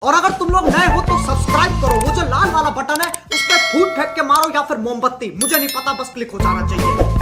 और अगर तुम लोग नए हो तो सब्सक्राइब करो, वो जो लाल वाला बटन है उस पर फूट फेंक के मारो या फिर मोमबत्ती, मुझे नहीं पता, बस क्लिक हो जाना चाहिए।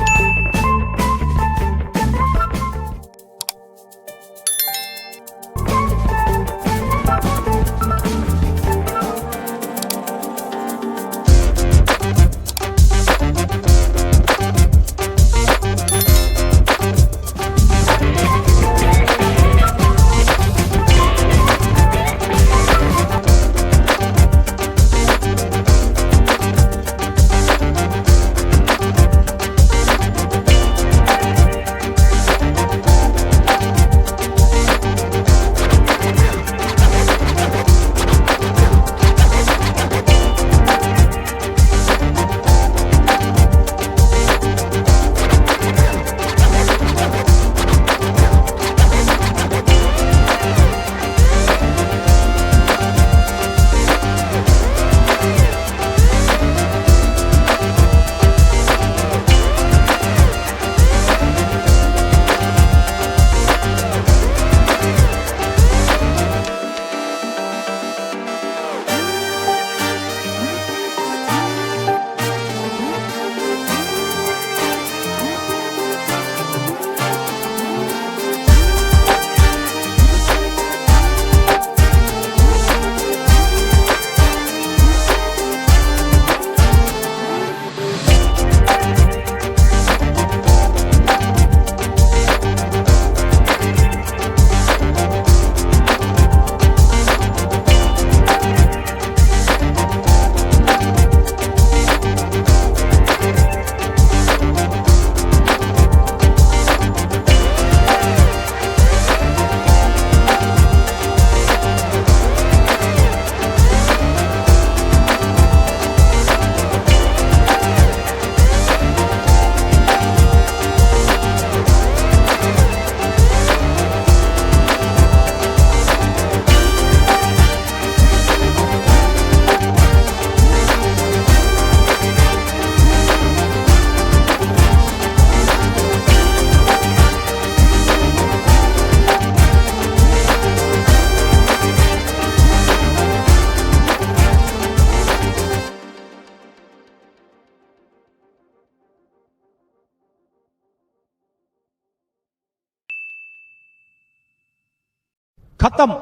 खत्म।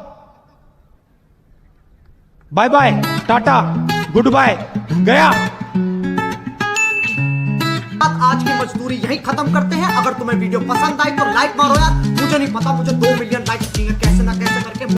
Bye bye, tata, goodbye, गया। आज की मजदूरी यही खत्म करते हैं। अगर तुम्हें वीडियो पसंद आई तो लाइक मारो यार, मुझे नहीं पता, मुझे 2 मिलियन लाइक चाहिए कैसे ना कैसे करके।